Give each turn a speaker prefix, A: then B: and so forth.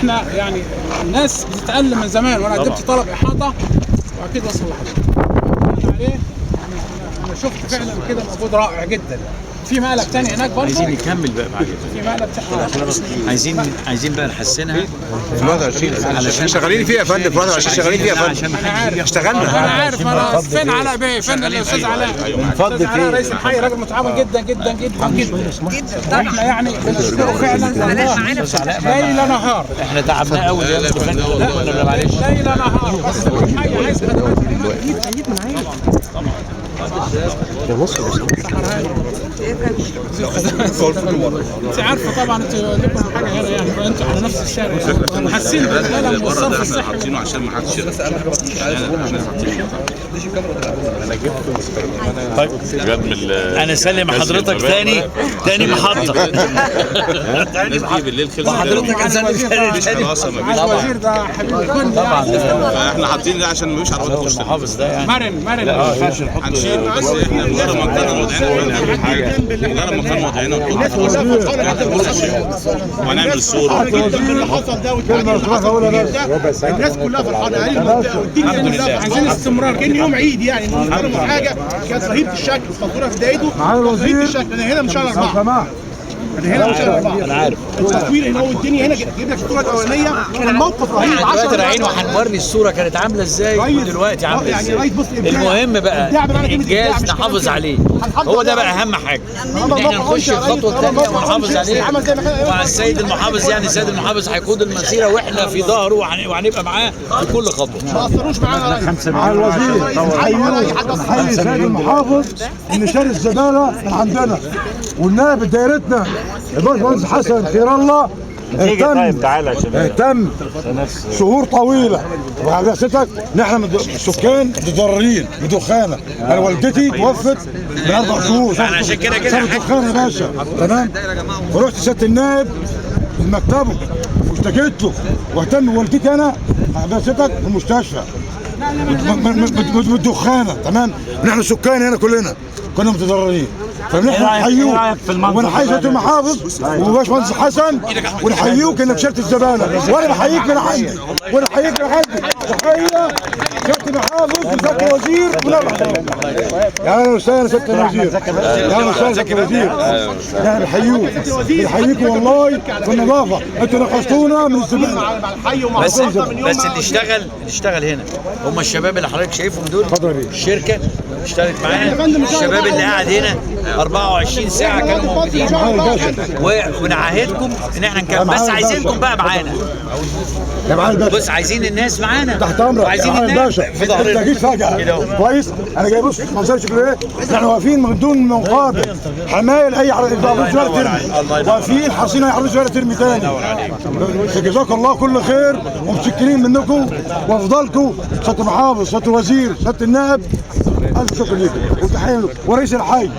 A: احنا يعني الناس بتتألم من زمان، وانا قدمت طلب احاطه واكيد وصل لحضرتك عليه. انا شفت فعلا كده مجهود رائع جدا. في مقلب تاني هناك برضه
B: عايزين نكمل بقى بعد
A: في مقلب تاني
B: عايزين بقى نحسنها
C: في 21 علشان شغالين فيها يا فندم. في 21 شغالين فيها يا فندم.
A: انا عارف
C: اشتغلنا.
A: انا عارف. انا فين علاء بيه؟ فين الاستاذ علاء؟ الاستاذ علاء رئيس الحي راجل متعاون جدا جدا جدا جدا. احنا يعني بنشكره فعلا ليل نهار.
B: احنا تعبنا قوي يا لا معلش
A: ليل نهار. بس الحي عايز خدمات انت عارفه طبعا، انتوا لكم حاجه هنا يعني، فانتوا على نفس الشارع حاسين بالالم والصرف الصحي.
D: حاطينه عشان ما حدش
B: انا سلم حضرتك تاني محطه
D: بالليل خلص
B: حضرتك
D: خلاص ما فيش
A: الوزير ده حبيب الكل
B: طبعا.
D: احنا حاطين ده عشان ما فيش عربيات تخش.
B: المحافظ ده يعني
A: مرن
D: هنشيل بس احنا مجرد ما كنا وضعنا هنا حاجه، مجرد ما كنا وضعنا وهنعمل الصوره.
E: اللي حصل ده الناس كلها فرحانه، الدنيا كلها
A: عايزين استمرار
E: كان يوم عيد يعني. نظام حاجه كانت رهيبه الشكل، الفاتوره في بدايته رهيبه الشكل. انا هنا من شهر 4 هنا من شهر 4
B: انا عارف
E: التصوير هنا والدنيا هنا. جيب لك الصوره الاولانيه كان الموقف رهيب.
B: احنا دلوقتي رايحين وهنوري الصوره كانت عامله ازاي ودلوقتي عامله ازاي. المهم بقى الانجاز نحافظ عليه، هو ده بقى اهم حاجه، ان احنا نخش الخطوه الثانيه ونحافظ عليه مع السيد المحافظ. يعني السيد المحافظ هيقود المسيره واحنا في ظهره وهنبقى معاه في كل خطوه.
E: ما اثروش معانا
F: مع الوزير. حي السيد المحافظ ان شال الزباله من عندنا، والنائب دايرتنا الباشمهندس حسن خير الله اهتم شهور طويله وحدثتك. نحن السكان متضررين بدخانه. انا والدتي توفت من 4 شهور
B: عشان كده
F: دخانه يا باشا. تمام. ورحت سياده النائب مكتبه واشتكيت له، واهتم بوالدتي انا حدثتك في المستشفى بالدخانه. تمام. نحن السكان هنا كلنا كنا متضررين، فنحن نحيوك ونحيي سياده المحافظ وباشمهندس حسن ونحيوك انك شلت الزباله. وانا بحييك من عندي تحيه سياده المحافظ وسياده الوزير يا اهلا وسهلا سياده الوزير. يا اهلا وسهلا سياده الوزير. احنا بنحييكم والله في النظافه. انتوا نقصتونا من الزباله.
B: بس اللي اشتغل هنا هم الشباب اللي حضرتك شايفهم دول. الشركه اشتغلت معانا، الشباب اللي قاعد هنا 24 ساعه كانوا موجودين. ونعهدكم ان احنا نكمل، بس عايزينكم بقى معانا. بص عايزين الناس معانا
F: تحت امرك.
B: وعايزين
F: الناس في ظهرنا. انت جيت فجاه كويس. انا جاي بص منظر شكله ايه. احنا واقفين من دون مقابل حمايه لاي عربيه ترمي، واقفين حريصين اي عربيه ترمي تاني. جزاكم الله كل خير ومتشكرين منكم وافضلكم سياده المحافظ، سياده الوزير، سياده النائب. الف شكر لكم وتحيه ورئيس الحي